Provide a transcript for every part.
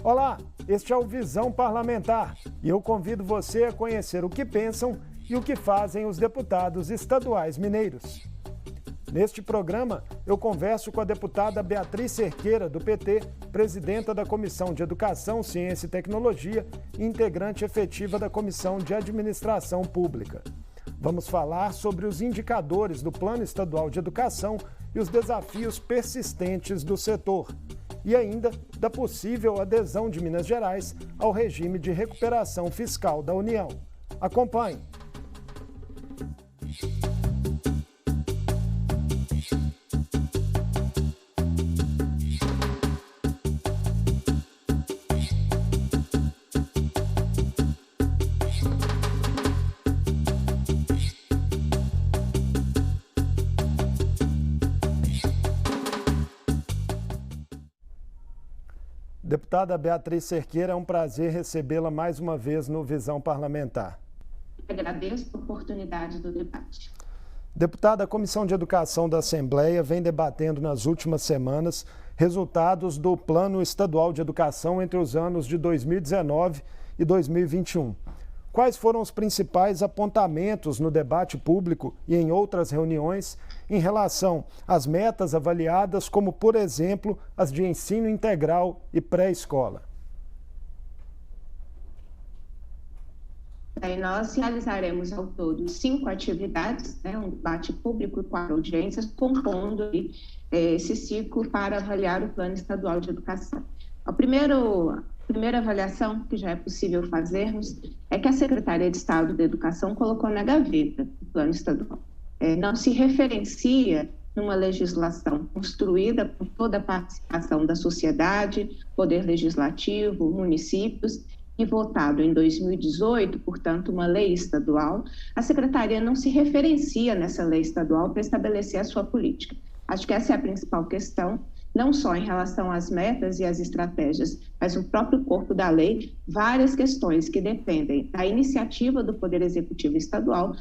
Olá, este é o Visão Parlamentar e eu convido você a conhecer o que pensam e o que fazem os deputados estaduais mineiros. Neste programa, eu converso com a deputada Beatriz Cerqueira, do PT, presidenta da Comissão de Educação, Ciência e Tecnologia e integrante efetiva da Comissão de Administração Pública. Vamos falar sobre os indicadores do Plano Estadual de Educação e os desafios persistentes do setor. E ainda da possível adesão de Minas Gerais ao regime de recuperação fiscal da União. Acompanhe. Deputada Beatriz Cerqueira, é um prazer recebê-la mais uma vez no Visão Parlamentar. Agradeço a oportunidade do debate. Deputada, a Comissão de Educação da Assembleia vem debatendo nas últimas semanas resultados do Plano Estadual de Educação entre os anos de 2019 e 2021. Quais foram os principais apontamentos no debate público e em outras reuniões em relação às metas avaliadas, como, por exemplo, as de ensino integral e pré-escola? Nós realizaremos ao todo 5 atividades, um debate público com audiências, compondo esse ciclo para avaliar o Plano Estadual de Educação. A primeira avaliação que já é possível fazermos é que a Secretaria de Estado da Educação colocou na gaveta o Plano Estadual. Não se referencia numa legislação construída com toda a participação da sociedade, poder legislativo, municípios, e votado em 2018, portanto, uma lei estadual. A Secretaria não se referencia nessa lei estadual para estabelecer a sua política. Acho que essa é a principal questão, não só em relação às metas e às estratégias, mas no próprio corpo da lei, várias questões que dependem da iniciativa do Poder Executivo Estadual.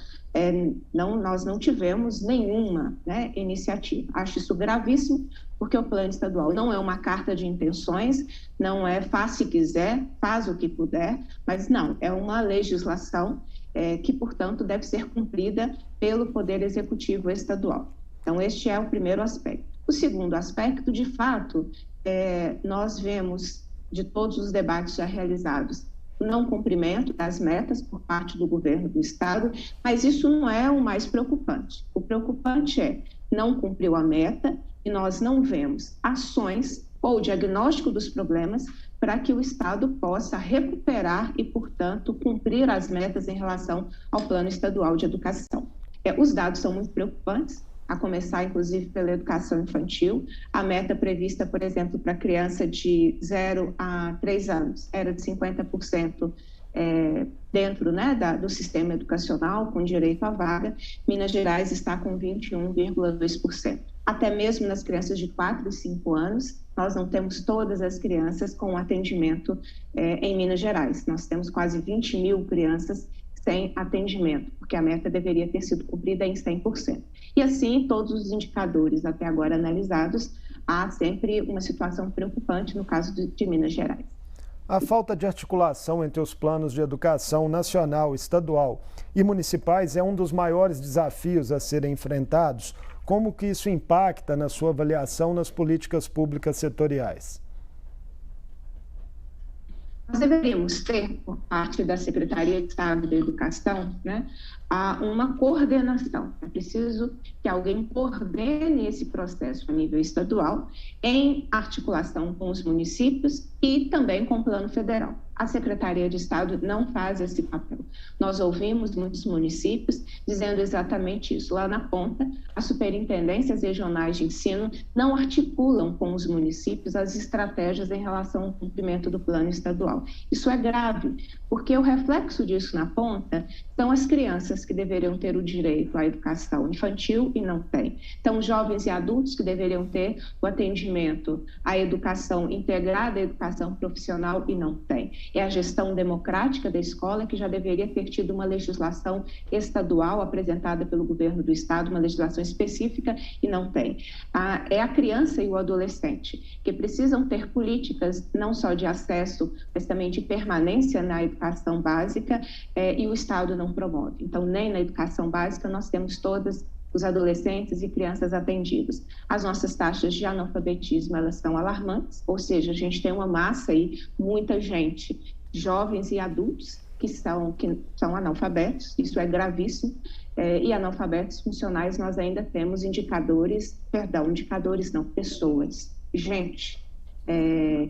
Nós não tivemos nenhuma iniciativa. Acho isso gravíssimo, porque o Plano Estadual não é uma carta de intenções, não é faz se quiser, faz o que puder, mas não, é uma legislação que, portanto, deve ser cumprida pelo Poder Executivo Estadual. Então, este é o primeiro aspecto. O segundo aspecto, de fato, nós vemos, de todos os debates já realizados, o não cumprimento das metas por parte do governo do Estado, mas isso não é o mais preocupante. O preocupante é não cumpriu a meta e nós não vemos ações ou diagnóstico dos problemas para que o Estado possa recuperar e, portanto, cumprir as metas em relação ao Plano Estadual de Educação. Os dados são muito preocupantes, a começar, inclusive, pela educação infantil. A meta prevista, por exemplo, para criança de 0 a 3 anos era de 50% dentro do sistema educacional, com direito à vaga. Minas Gerais está com 21,2%. Até mesmo nas crianças de 4 e 5 anos, nós não temos todas as crianças com atendimento em Minas Gerais. Nós temos quase 20 mil crianças sem atendimento, porque a meta deveria ter sido cumprida em 100%. E assim, todos os indicadores até agora analisados, há sempre uma situação preocupante no caso de Minas Gerais. A falta de articulação entre os planos de educação nacional, estadual e municipais é um dos maiores desafios a serem enfrentados. Como que isso impacta na sua avaliação nas políticas públicas setoriais? Nós deveríamos ter, por parte da Secretaria de Estado da Educação, uma coordenação. É preciso que alguém coordene esse processo a nível estadual, em articulação com os municípios e também com o Plano Federal. A Secretaria de Estado não faz esse papel. Nós ouvimos muitos municípios dizendo exatamente isso. Lá na ponta, as superintendências regionais de ensino não articulam com os municípios as estratégias em relação ao cumprimento do Plano Estadual. estadual. Isso é grave, porque o reflexo disso na ponta são as crianças que deveriam ter o direito à educação infantil e não têm. Então, jovens e adultos que deveriam ter o atendimento à educação integrada, à educação profissional e não têm. É a gestão democrática da escola que já deveria ter tido uma legislação estadual apresentada pelo governo do estado, uma legislação específica e não tem. É a criança e o adolescente que precisam ter políticas não só de acesso, mas também de permanência na educação básica, e o estado não promove. Então, nem na educação básica nós temos todos os adolescentes e crianças atendidos. As nossas taxas de analfabetismo, elas são alarmantes, ou seja, a gente tem uma massa aí, muita gente, jovens e adultos, que são analfabetos, isso é gravíssimo, e analfabetos funcionais nós ainda temos pessoas, gente,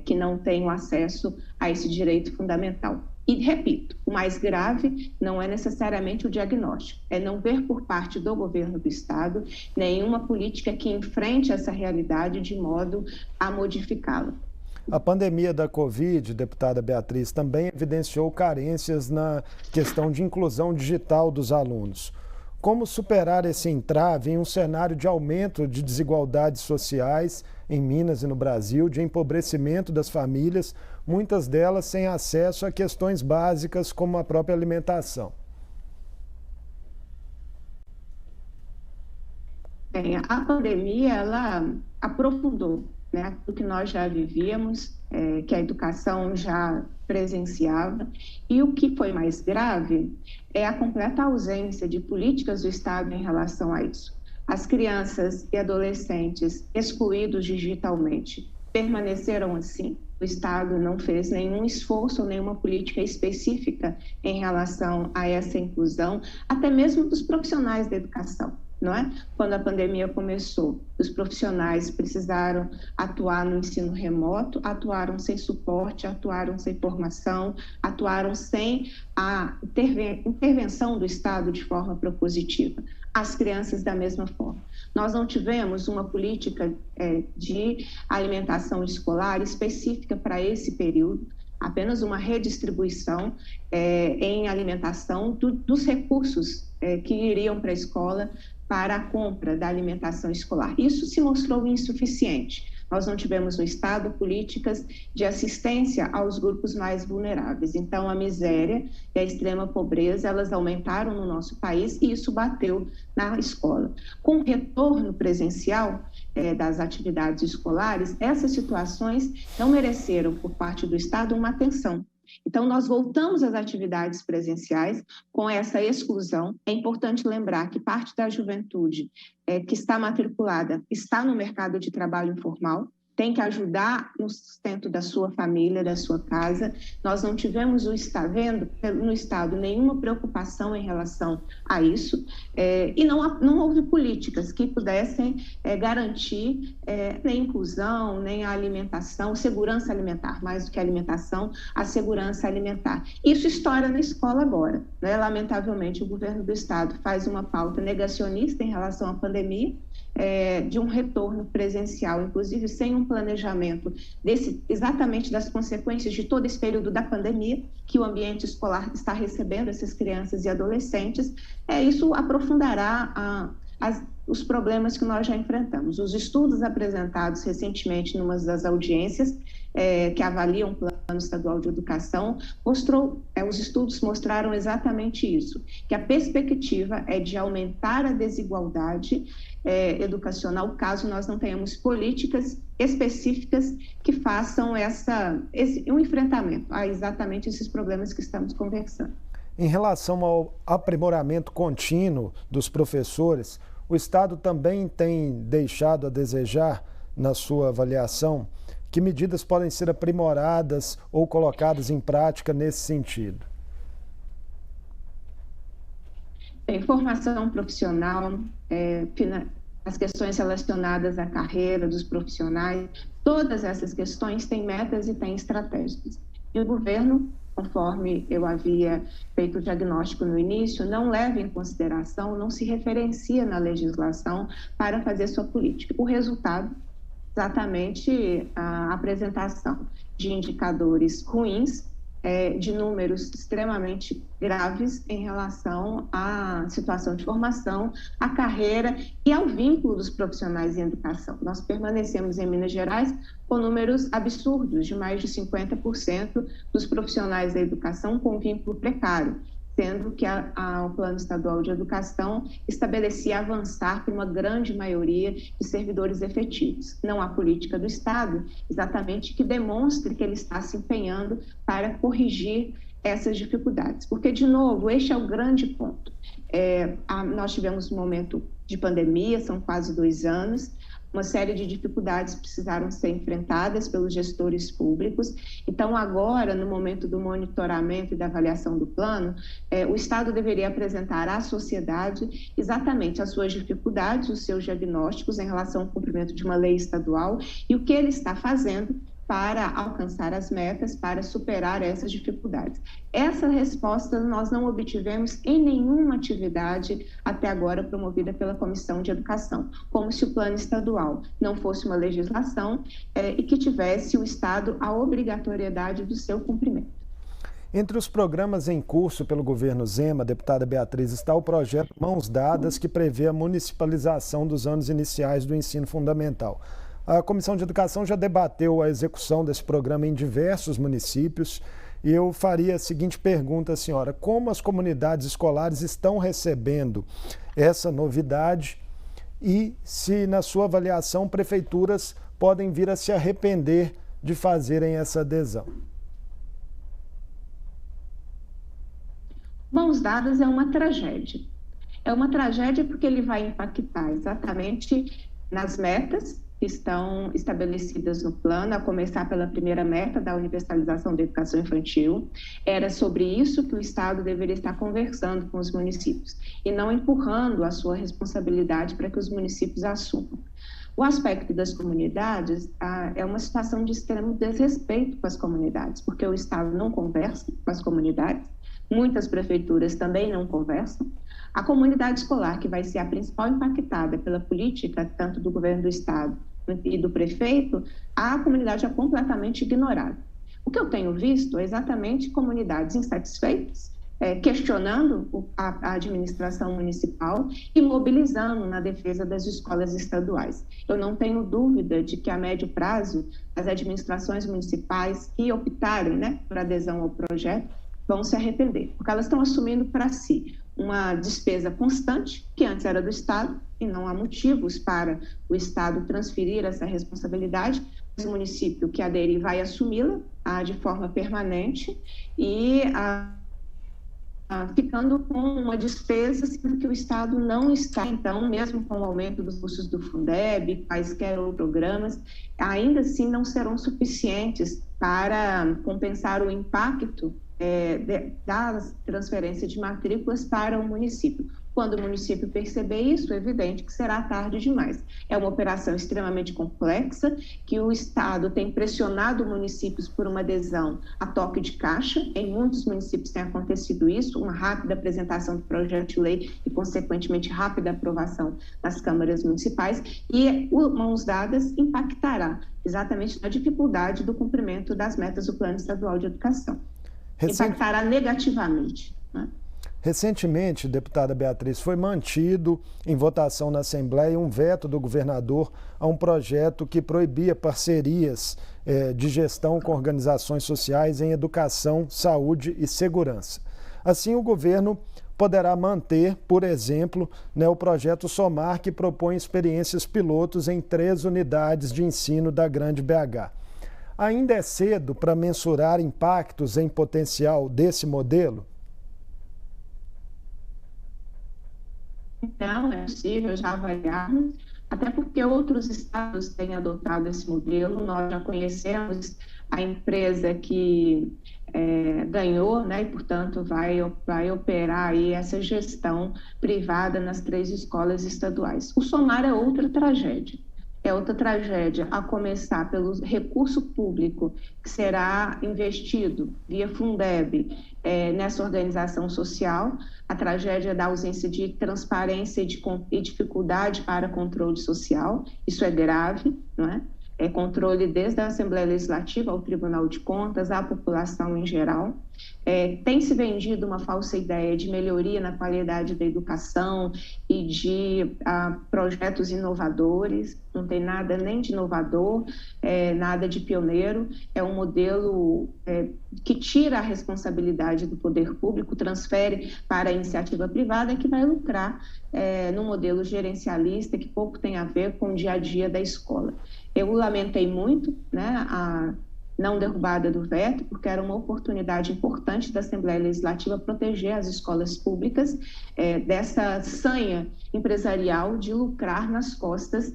que não tem o acesso a esse direito fundamental. E, repito, o mais grave não é necessariamente o diagnóstico, é não ver por parte do governo do estado nenhuma política que enfrente essa realidade de modo a modificá-la. A pandemia da Covid, deputada Beatriz, também evidenciou carências na questão de inclusão digital dos alunos. Como superar esse entrave em um cenário de aumento de desigualdades sociais em Minas e no Brasil, de empobrecimento das famílias, muitas delas sem acesso a questões básicas como a própria alimentação? Bem, a pandemia, ela aprofundou, né, o que nós já vivíamos, que a educação já presenciava, e o que foi mais grave é a completa ausência de políticas do Estado em relação a isso. As crianças e adolescentes excluídos digitalmente permaneceram assim. O Estado não fez nenhum esforço ou nenhuma política específica em relação a essa inclusão, até mesmo dos profissionais da educação. Não é? Quando a pandemia começou, os profissionais precisaram atuar no ensino remoto, atuaram sem suporte, atuaram sem formação, atuaram sem a intervenção do Estado de forma propositiva. As crianças da mesma forma. Nós não tivemos uma política de alimentação escolar específica para esse período, apenas uma redistribuição em alimentação dos recursos que iriam para a escola para a compra da alimentação escolar. Isso se mostrou insuficiente. Nós não tivemos no Estado políticas de assistência aos grupos mais vulneráveis. Então, a miséria e a extrema pobreza, elas aumentaram no nosso país e isso bateu na escola. Com o retorno presencial das atividades escolares, essas situações não mereceram, por parte do Estado, uma atenção. Então, nós voltamos às atividades presenciais com essa exclusão. É importante lembrar que parte da juventude que está matriculada está no mercado de trabalho informal, tem que ajudar no sustento da sua família, da sua casa. Nós não tivemos no Estado nenhuma preocupação em relação a isso, e não houve políticas que pudessem garantir nem inclusão, nem a alimentação, segurança alimentar, mais do que a alimentação, a segurança alimentar. Isso estoura na escola agora, né? Lamentavelmente, o governo do Estado faz uma pauta negacionista em relação à pandemia, de um retorno presencial, inclusive sem um planejamento exatamente das consequências de todo esse período da pandemia que o ambiente escolar está recebendo essas crianças e adolescentes. Isso aprofundará os problemas que nós já enfrentamos. Os estudos apresentados recentemente numa das audiências que avaliam o Plano Estadual de Educação, os estudos mostraram exatamente isso, que a perspectiva é de aumentar a desigualdade educacional, caso nós não tenhamos políticas específicas que façam um enfrentamento a exatamente esses problemas que estamos conversando. Em relação ao aprimoramento contínuo dos professores, o Estado também tem deixado a desejar na sua avaliação? Que medidas podem ser aprimoradas ou colocadas em prática nesse sentido? Formação profissional, as questões relacionadas à carreira dos profissionais, todas essas questões têm metas e têm estratégias. E o governo, conforme eu havia feito o diagnóstico no início, não leva em consideração, não se referencia na legislação para fazer sua política. O resultado, exatamente a apresentação de indicadores ruins de números extremamente graves em relação à situação de formação, à carreira e ao vínculo dos profissionais em educação. Nós permanecemos em Minas Gerais com números absurdos, de mais de 50% dos profissionais da educação com vínculo precário, sendo que o Plano Estadual de Educação estabelecia avançar para uma grande maioria de servidores efetivos. Não há política do Estado, exatamente, que demonstre que ele está se empenhando para corrigir essas dificuldades. Porque, de novo, este é o grande ponto. Nós tivemos um momento de pandemia, são quase 2 anos, uma série de dificuldades precisaram ser enfrentadas pelos gestores públicos. Então, agora, no momento do monitoramento e da avaliação do plano, o Estado deveria apresentar à sociedade exatamente as suas dificuldades, os seus diagnósticos em relação ao cumprimento de uma lei estadual e o que ele está fazendo para alcançar as metas, para superar essas dificuldades. Essa resposta nós não obtivemos em nenhuma atividade até agora promovida pela Comissão de Educação, como se o plano estadual não fosse uma legislação e que tivesse o Estado a obrigatoriedade do seu cumprimento. Entre os programas em curso pelo governo Zema, deputada Beatriz, está o projeto Mãos Dadas, que prevê a municipalização dos anos iniciais do ensino fundamental. A Comissão de Educação já debateu a execução desse programa em diversos municípios e eu faria a seguinte pergunta, senhora: como as comunidades escolares estão recebendo essa novidade e se, na sua avaliação, prefeituras podem vir a se arrepender de fazerem essa adesão? Mãos Dadas é uma tragédia. É uma tragédia porque ele vai impactar exatamente nas metas que estão estabelecidas no plano, a começar pela primeira meta da universalização da educação infantil. Era sobre isso que o Estado deveria estar conversando com os municípios e não empurrando a sua responsabilidade para que os municípios assumam. O aspecto das comunidades é uma situação de extremo desrespeito com as comunidades, porque o Estado não conversa com as comunidades, muitas prefeituras também não conversam. A comunidade escolar, que vai ser a principal impactada pela política, tanto do governo do Estado e do prefeito, a comunidade é completamente ignorada. O que eu tenho visto é exatamente comunidades insatisfeitas, questionando a administração municipal e mobilizando na defesa das escolas estaduais. Eu não tenho dúvida de que, a médio prazo, as administrações municipais que optarem, por adesão ao projeto vão se arrepender, porque elas estão assumindo para si uma despesa constante, que antes era do Estado, e não há motivos para o Estado transferir essa responsabilidade. O município que aderir vai assumi-la de forma permanente e ficando com uma despesa, sendo que o Estado não está, então, mesmo com o aumento dos custos do Fundeb, quaisquer outros programas, ainda assim não serão suficientes para compensar o impacto da transferência de matrículas para o município. Quando o município perceber isso, é evidente que será tarde demais. É uma operação extremamente complexa, que o Estado tem pressionado municípios por uma adesão a toque de caixa. Em muitos municípios tem acontecido isso, uma rápida apresentação do projeto de lei e, consequentemente, rápida aprovação nas câmaras municipais, e o Mãos Dadas impactará exatamente na dificuldade do cumprimento das metas do Plano Estadual de Educação. Impactará negativamente, né? Recentemente, deputada Beatriz, foi mantido em votação na Assembleia um veto do governador a um projeto que proibia parcerias de gestão com organizações sociais em educação, saúde e segurança. Assim, o governo poderá manter, por exemplo, o projeto Somar, que propõe experiências pilotos em 3 unidades de ensino da Grande BH. Ainda é cedo para mensurar impactos em potencial desse modelo? Não é possível já avaliarmos, até porque outros estados têm adotado esse modelo. Nós já conhecemos a empresa que ganhou, e, portanto, vai operar aí essa gestão privada nas 3 escolas estaduais. O Somar é outra tragédia. É outra tragédia, a começar pelo recurso público que será investido via Fundeb nessa organização social, a tragédia da ausência de transparência e dificuldade para controle social. Isso é grave, não é? controle desde a Assembleia Legislativa ao Tribunal de Contas, à população em geral. Tem se vendido uma falsa ideia de melhoria na qualidade da educação e de projetos inovadores. Não tem nada nem de inovador, nada de pioneiro. É um modelo que tira a responsabilidade do poder público, transfere para a iniciativa privada, que vai lucrar num modelo gerencialista que pouco tem a ver com o dia a dia da escola. Eu lamentei muito, né, a não derrubada do veto, porque era uma oportunidade importante da Assembleia Legislativa proteger as escolas públicas dessa sanha empresarial de lucrar nas costas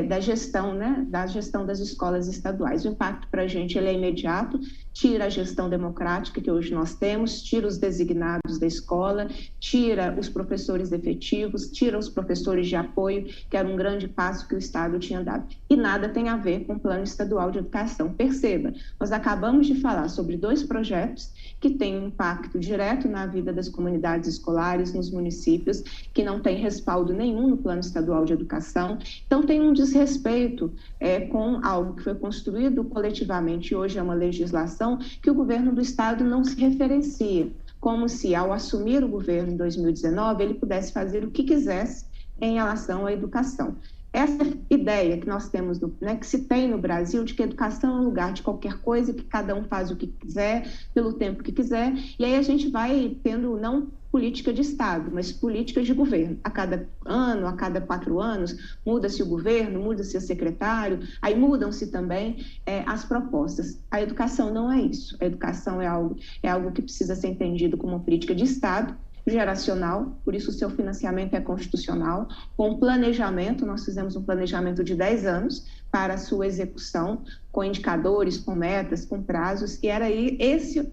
da gestão, né, das escolas estaduais. O impacto para a gente ele é imediato, tira a gestão democrática que hoje nós temos, tira os designados da escola, tira os professores efetivos, tira os professores de apoio, que era um grande passo que o Estado tinha dado. E nada tem a ver com o Plano Estadual de Educação. Perceba, nós acabamos de falar sobre 2 projetos que têm um impacto direto na vida das comunidades escolares, nos municípios, que não tem respaldo nenhum no Plano Estadual de Educação. Então, tem um desrespeito com algo que foi construído coletivamente e hoje é uma legislação que o governo do Estado não se referencia, como se, ao assumir o governo em 2019, ele pudesse fazer o que quisesse em relação à educação. Essa ideia que nós temos, né, que se tem no Brasil, de que a educação é um lugar de qualquer coisa, que cada um faz o que quiser, pelo tempo que quiser, e aí a gente vai tendo, não política de Estado, mas política de governo. A cada ano, a cada 4 anos, muda-se o governo, muda-se o secretário, aí mudam-se também as propostas. A educação não é isso. A educação é algo que precisa ser entendido como uma política de Estado, geracional, por isso o seu financiamento é constitucional, com planejamento. Nós fizemos um planejamento de 10 anos para a sua execução, com indicadores, com metas, com prazos, e era aí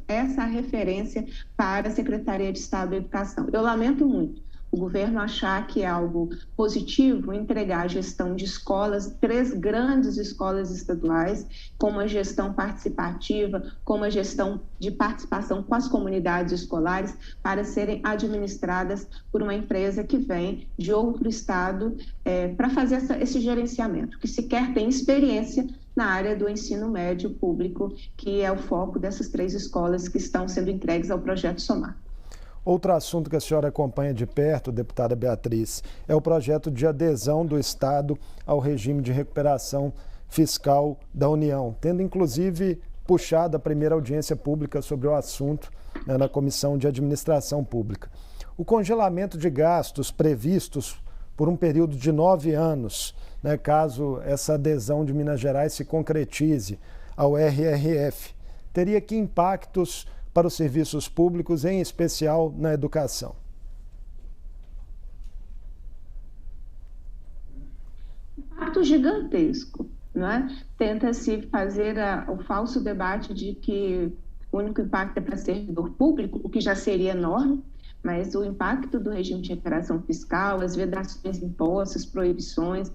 essa a referência para a Secretaria de Estado da Educação. Eu lamento muito o governo achar que é algo positivo entregar a gestão de escolas, 3 grandes escolas estaduais, com uma gestão participativa, com uma gestão de participação com as comunidades escolares, para serem administradas por uma empresa que vem de outro estado para fazer esse gerenciamento, que sequer tem experiência na área do ensino médio público, que é o foco dessas 3 escolas que estão sendo entregues ao Projeto Somar. Outro assunto que a senhora acompanha de perto, deputada Beatriz, é o projeto de adesão do Estado ao regime de recuperação fiscal da União, tendo inclusive puxado a primeira audiência pública sobre o assunto, né, na Comissão de Administração Pública. O congelamento de gastos previstos por um período de 9 anos, né, caso essa adesão de Minas Gerais se concretize ao RRF, teria que impactos para os serviços públicos, em especial na educação? Impacto gigantesco, não é? Tenta-se fazer o falso debate de que o único impacto é para servidor público, o que já seria enorme, mas o impacto do regime de recuperação fiscal, as vedações impostas, proibições,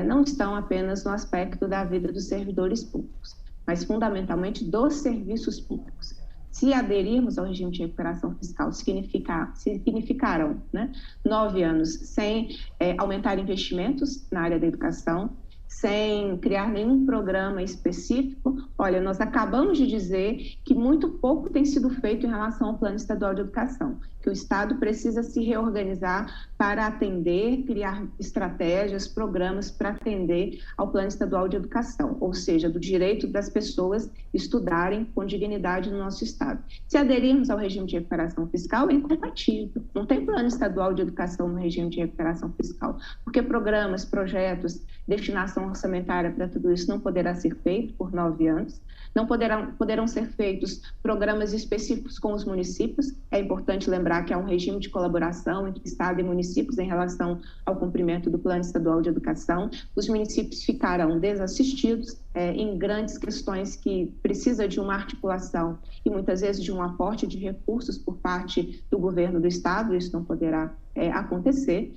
não estão apenas no aspecto da vida dos servidores públicos, mas fundamentalmente dos serviços públicos. Se aderirmos ao regime de recuperação fiscal, significarão, né, 9 anos sem aumentar investimentos na área da educação, sem criar nenhum programa específico. Olha, nós acabamos de dizer que muito pouco tem sido feito em relação ao Plano Estadual de Educação, que o Estado precisa se reorganizar para atender, criar estratégias, programas para atender ao Plano Estadual de Educação, ou seja, do direito das pessoas estudarem com dignidade no nosso Estado. Se aderirmos ao regime de recuperação fiscal, é incompatível. Não tem Plano Estadual de Educação no regime de recuperação fiscal, porque programas, projetos, destinação orçamentária para tudo isso não poderá ser feito por 9 anos. Não poderão ser feitos programas específicos com os municípios. É importante lembrar que há um regime de colaboração entre Estado e municípios em relação ao cumprimento do Plano Estadual de Educação. Os municípios ficarão desassistidos em grandes questões que precisa de uma articulação e muitas vezes de um aporte de recursos por parte do governo do Estado. Isso não poderá acontecer,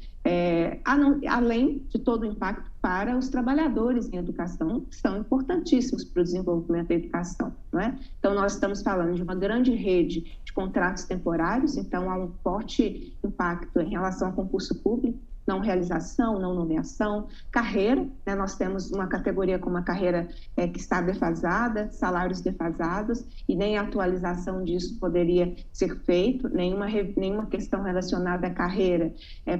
além de todo o impacto para os trabalhadores em educação, que são importantíssimos para o desenvolvimento da educação, não é? Então, nós estamos falando de uma grande rede de contratos temporários, então há um forte impacto em relação ao concurso público, não realização, não nomeação, carreira, né? Nós temos uma categoria como a carreira que está defasada, salários defasados, e nem a atualização disso poderia ser feito, nenhuma questão relacionada à carreira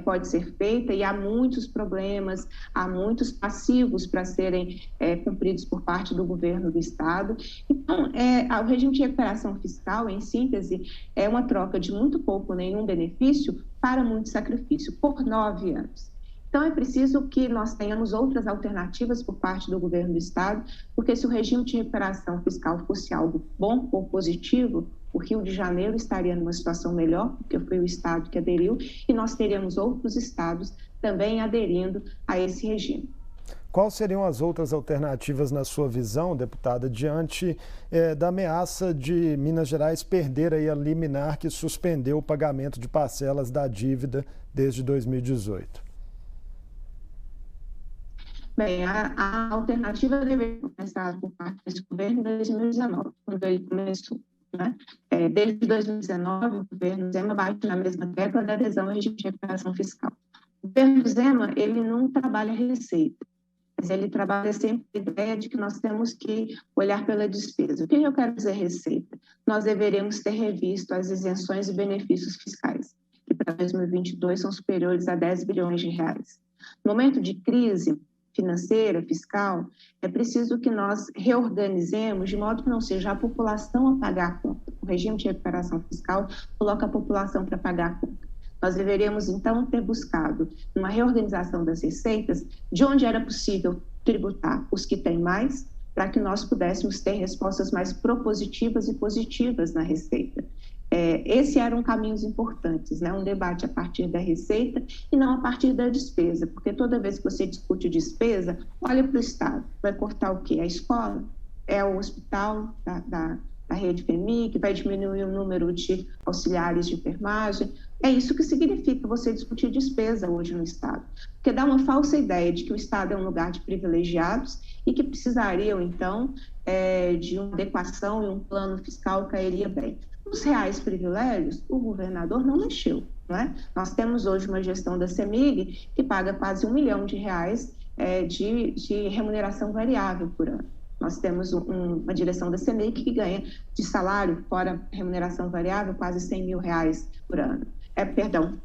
pode ser feita, e há muitos problemas, há muitos passivos para serem cumpridos por parte do governo do Estado. Então, o regime de recuperação fiscal, em síntese, é uma troca de muito pouco, nenhum benefício, para muito sacrifício, por 9 anos. Então, é preciso que nós tenhamos outras alternativas por parte do governo do Estado, porque se o regime de recuperação fiscal fosse algo bom ou positivo, o Rio de Janeiro estaria numa situação melhor, porque foi o Estado que aderiu, e nós teríamos outros estados também aderindo a esse regime. Quais seriam as outras alternativas, na sua visão, deputada, diante da ameaça de Minas Gerais perder aí a liminar que suspendeu o pagamento de parcelas da dívida desde 2018? Bem, a alternativa deveria começar por parte desse governo em 2019, quando ele começou. Né? Desde 2019, o governo Zema bate na mesma tecla da adesão ao regime de recuperação fiscal. O governo Zema, ele não trabalha receita, mas ele trabalha sempre a ideia de que nós temos que olhar pela despesa. O que eu quero dizer receita? Nós deveríamos ter revisto as isenções e benefícios fiscais, que para 2022 são superiores a 10 bilhões de reais. No momento de crise financeira, fiscal, é preciso que nós reorganizemos de modo que não seja a população a pagar a conta. O regime de recuperação fiscal coloca a população para pagar a conta. Nós deveríamos, então, ter buscado uma reorganização das receitas de onde era possível tributar os que têm mais, para que nós pudéssemos ter respostas mais propositivas e positivas na receita. Esses eram caminhos importantes, né? Um debate a partir da receita e não a partir da despesa, porque toda vez que você discute despesa, olha para o Estado, vai cortar o quê? A escola? É o hospital da rede FEMIC, vai diminuir o número de auxiliares de enfermagem. É isso que significa você discutir despesa hoje no Estado, porque dá uma falsa ideia de que o Estado é um lugar de privilegiados e que precisariam, então, de uma adequação e um plano fiscal cairia bem. Os reais privilégios, o governador não mexeu, não é? Nós temos hoje uma gestão da CEMIG que paga quase R$1 milhão de remuneração variável por ano. Nós temos uma direção da CEMIG que ganha de salário, fora remuneração variável, quase R$100 mil por ano.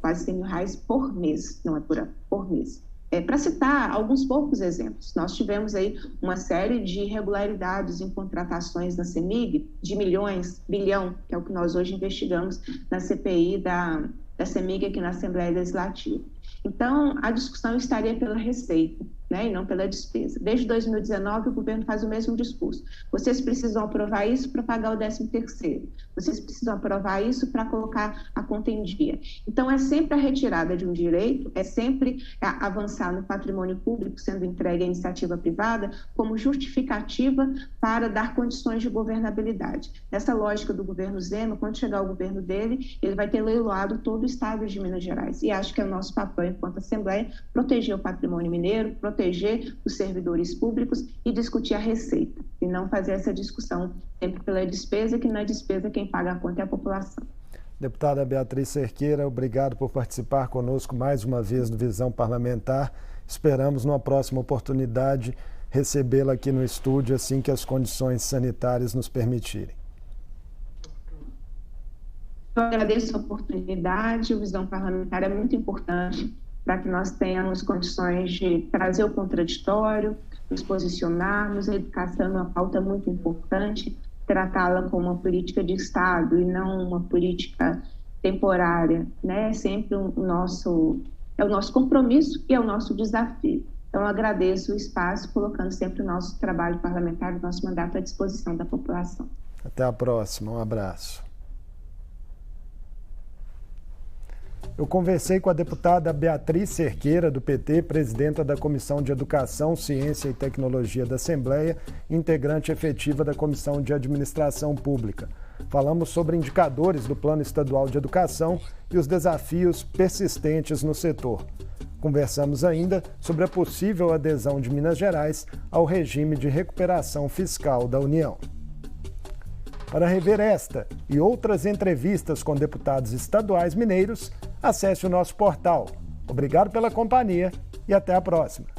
Quase R$100 mil por mês, não é por ano, por mês. Para citar alguns poucos exemplos, nós tivemos aí uma série de irregularidades em contratações da CEMIG de milhões, bilhão, que é o que nós hoje investigamos na CPI da CEMIG aqui na Assembleia Legislativa. Então, a discussão estaria pela receita, né, e não pela despesa. Desde 2019, o governo faz o mesmo discurso. Vocês precisam aprovar isso para pagar o 13º. Vocês precisam aprovar isso para colocar a conta em dia. Então, é sempre a retirada de um direito, é sempre avançar no patrimônio público sendo entregue à iniciativa privada como justificativa para dar condições de governabilidade. Nessa lógica do governo Zema, quando chegar o governo dele, ele vai ter leiloado todo o estado de Minas Gerais. E acho que é o nosso papel, enquanto Assembleia, proteger o patrimônio mineiro, proteger os servidores públicos e discutir a receita, e não fazer essa discussão sempre pela despesa, que na despesa quem paga a conta é a população. Deputada Beatriz Cerqueira, obrigado por participar conosco mais uma vez do Visão Parlamentar. Esperamos, numa próxima oportunidade, recebê-la aqui no estúdio assim que as condições sanitárias nos permitirem. Eu agradeço a oportunidade, o Visão Parlamentar é muito importante para que nós tenhamos condições de trazer o contraditório, nos posicionarmos. A educação é uma pauta muito importante, tratá-la como uma política de Estado e não uma política temporária, né? É sempre o nosso compromisso e é o nosso desafio. Então, eu agradeço o espaço, colocando sempre o nosso trabalho parlamentar, o nosso mandato à disposição da população. Até a próxima, um abraço. Eu conversei com a deputada Beatriz Cerqueira, do PT, presidenta da Comissão de Educação, Ciência e Tecnologia da Assembleia, integrante efetiva da Comissão de Administração Pública. Falamos sobre indicadores do Plano Estadual de Educação e os desafios persistentes no setor. Conversamos ainda sobre a possível adesão de Minas Gerais ao regime de recuperação fiscal da União. Para rever esta e outras entrevistas com deputados estaduais mineiros, acesse o nosso portal Obrigado pela companhia e até a próxima.